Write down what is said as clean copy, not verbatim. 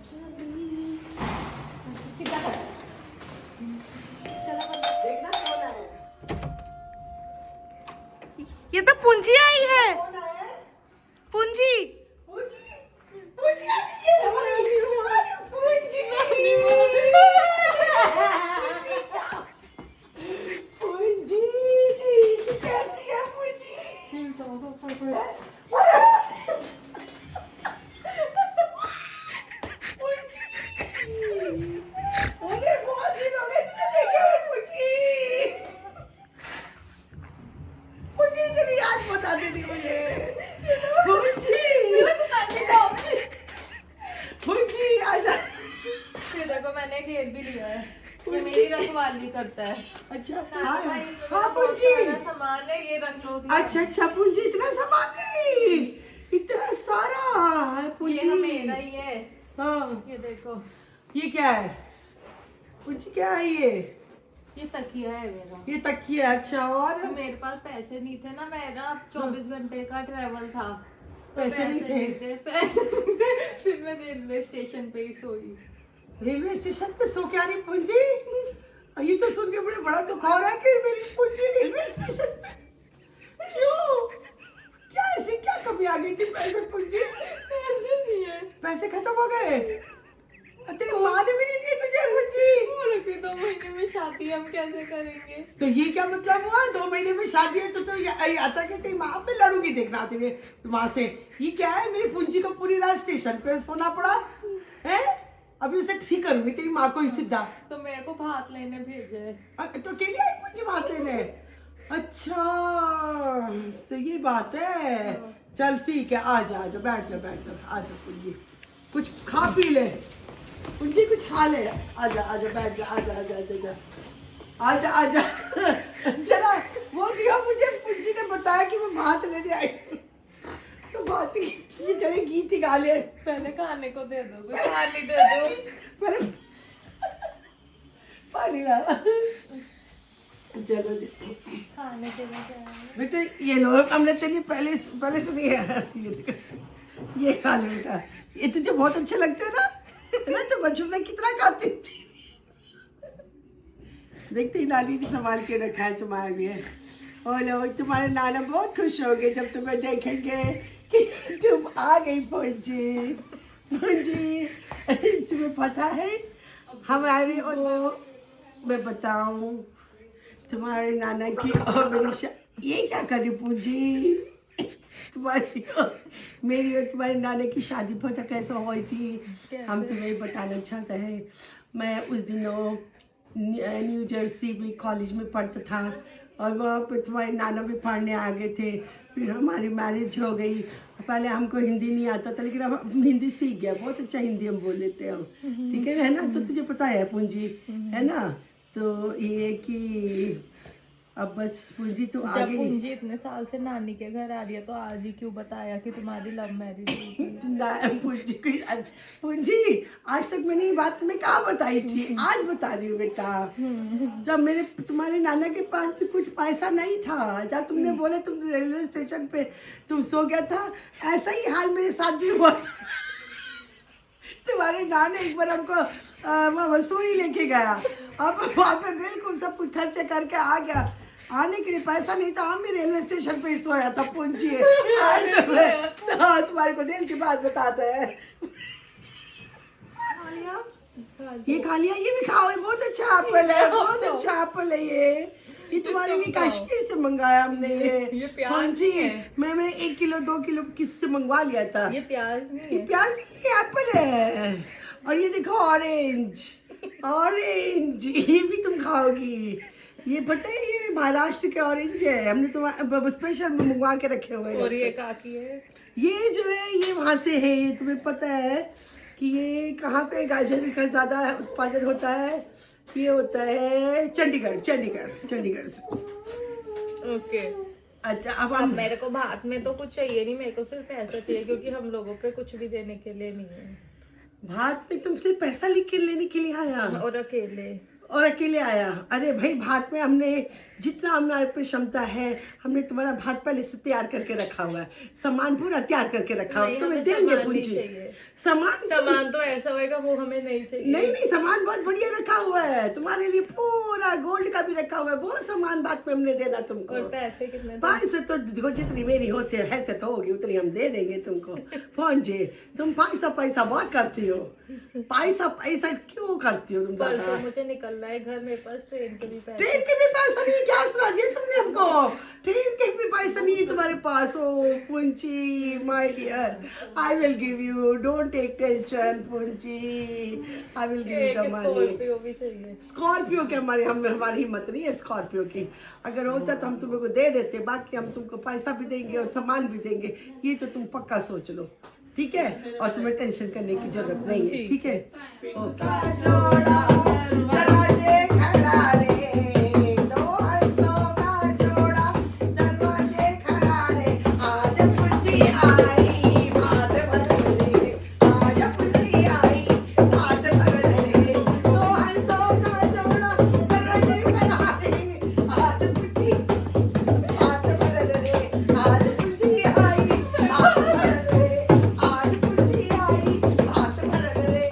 सीधा कर। चलो देखना कौन आया। ये तो पूंजी आई है। कौन आया? पूंजी। पूंजी पूंजी आ गई है हमारी। अरे पूंजी पूंजी तू कैसी है पूंजी? अरे बहुत दिन हो गए तुझे देखे हुए पूंजी। मुझे तेरी याद बता देती मुझे। पूंजी पूंजी आजा। ये देखो मैंने घेर भी लिया है। ये मेरी रखवाली करता है। अच्छा हाँ हाँ भाई, इसमें हाँ बहुत पूंजी। सारा सामान है, ये रख लो। अच्छा अच्छा पूंजी इतना सामान नहीं, इतना सारा है पूंजी। ये मेरा ही है। हाँ ये देखो, ये क्या है पूंजी? क्या है ये तकिया है मेरा। ये तकिया। अच्छा और मेरे पास पैसे नहीं थे ना, मेरा 24 घंटे का ट्रेवल था, तो पैसे नहीं थे? पैसे नहीं थे। फिर मैं रेलवे स्टेशन पे ही सोई। रेलवे स्टेशन पे सो के आ रही पूंजी? ये तो सुन के मुझे बड़ा दुख हो रहा है कि मेरी पूंजी रेलवे स्टेशन पे क्यों? क्या ऐसी क्या कमी आ गई थी? पैसे पूंजी पैसे नहीं है। पैसे खत्म हो गए? तेरी माँ ने भी नहीं दिए तुझे पूंजी? और अभी 2 महीने में शादी हम कैसे करेंगे? तो ये क्या मतलब हुआ? 2 महीने में शादी है तो ये आता कि तेरी माँ पे लड़ूंगी। देखना तेरे माँ से। ये क्या है? मेरी पूंजी को पूरी रात स्टेशन पे सोना पड़ा है। अभी उसे ठीक करूंगी तेरी माँ को ही सीधा। तो मेरे को भात लेने भेजे। तो के लिए आई पूंजी बात लेने? अच्छा तो ये बात है। चल ठीक है, आ जा बैठ जा आ जा पूंजी, कुछ खा पी ले पूंजी, कुछ खा ले। आजा बैठ जा, आजा चला। वो दिया मुझे, पूंजी ने बताया कि मैं भात लेने आई हूँ। तो भात की जगह गीत ही गा ले। पहले खाने को दे दो, कुछ पानी दे दो। पहले पानी ला। चलो जी खाने के लिए क्या है? बेटा ये लो, हमने तेरी पहले सुनी है। ये खा ले बेटा, ये तुझे बहुत अच्छे लगते हैं ना? है ना? तो बचपन में कितना खाती थी। देखते ही नानी ने संभाल के रखा है तुम्हारे लिए। और लो, तुम्हारे नाना बहुत खुश होंगे जब तुम्हें देखेंगे कि तुम आ गई पूंजी। तुम्हें पता है हमारे और मैं बताऊं तुम्हारे नाना की और मेरी ये क्या करी पूंजी? तुम्हारी और मेरी और तुम्हारे नाना की शादी पता कैसे हुई थी? हम तुम्हें बताना चाहते हैं। मैं उस दिनों न्यू जर्सी में कॉलेज में पढ़ता था और वहाँ पे तुम्हारे नाना भी पढ़ने आ गए थे। फिर हमारी मैरिज हो गई। पहले हमको हिंदी नहीं आता था, लेकिन हम हिंदी सीख गया। बहुत अच्छा हिंदी हम बोल लेते हैं। ठीक है ना? तो तुझे पता है पूंजी, है ना? तो ये कि अब बस पूंजी तो आ जब गई। पूंजी इतने साल से नानी के घर आ रही है, तो आज ही क्यों बताया कि तुम्हारी लव मैरिज हुई थी? पूंजी आज तक मैंने ये बात तुम्हें कहाँ बताई थी? आज बता रही हूँ बेटा। जब तुम्हारे नाना के पास भी कुछ पैसा नहीं था, जब तुमने बोले तुम रेलवे स्टेशन पे तुम सो गया था, ऐसा ही हाल मेरे साथ भी हुआ था। तुम्हारे नाना एक बार हमको वहाँ मसूरी लेके गया। अब वहाँ पे बिल्कुल सब कुछ खर्चे करके आ गया। आने के लिए पैसा नहीं था, हम भी रेलवे स्टेशन पे ही सोया था पूंजी। आज तुम्हारे को दिल की बात बताते हैं। ये खा लिया, ये भी खाओ। बहुत अच्छा एप्पल है, बहुत अच्छा एप्पल है ये तुम्हारे लिए कश्मीर से मंगाया हमने। ये प्याज नहीं है। मैंने 1 किलो 2 किलो किससे मंगवा लिया था। ये प्याज नहीं ये है। प्याज नहीं, ये एप्पल है। और ये देखो ऑरेंज, ये भी तुम खाओगी। ये पता है ये महाराष्ट्र के ऑरेंज है, हमने तो स्पेशल मंगवा के रखे हुए हैं। और ये काकी है। ये जो है ये वहाँ से है। ये तुम्हें पता है कि ये कहाँ पे गाजर का ज़्यादा उत्पादन होता है? ये होता है चंडीगढ़ से। ओके। अच्छा अब अब मेरे को भात में तो कुछ चाहिए नहीं, मेरे को सिर्फ पैसा चाहिए, क्योंकि हम लोगों पे कुछ भी देने के लिए नहीं है। भात में तुमसे पैसा लेने के लिए आया? और अकेले और अकेले आया। अरे भाई भारत में हमने जितना हमारे पे क्षमता है, हमने तुम्हारा भारत पहले से तैयार करके रखा हुआ है, सामान पूरा तैयार करके रखा हुआ है, तुम्हें हमें देंगे सामान नहीं पूंजी। चाहिए। सामान तो ऐसा होएगा वो हमें नहीं चाहिए। नहीं, सामान बहुत बढ़िया रखा हुआ है तुम्हारे लिए, पूरा गोल्ड का भी रखा हुआ है, बहुत सामान बाद में हमने देना तुमको। और पैसे कितने? पैसे तो देखो जितनी मेरी हो से हैसियत तो होगी उतनी हम दे देंगे तुमको। पहुंचे तुम पैसा बहुत करती हो, पैसा क्यों करती हो तुम परसों ज्यादा? मुझे निकलना है घर, मेरे पास ट्रेन के भी पैसे। ट्रेन के भी पैसा नहीं, क्या सुना दिया तुमने हमको? ट्रेन के भी पैसा नहीं है तुम्हारे पास। ओ Punchi my dear, I will give you, don't take tension Punchi, I will give you the money. Scorpio भी चाहिए। स्कॉर्पियो के हमारी हिम्मत नहीं है स्कॉर्पियो की। अगर होता तो हम तुम्हें को दे देते, बाकी हम तुमको पैसा भी देंगे और सामान भी देंगे, ये तो तुम पक्का सोच लो, ठीक है? और तुम्हें टेंशन करने की जरूरत नहीं है, ठीक है? ओके।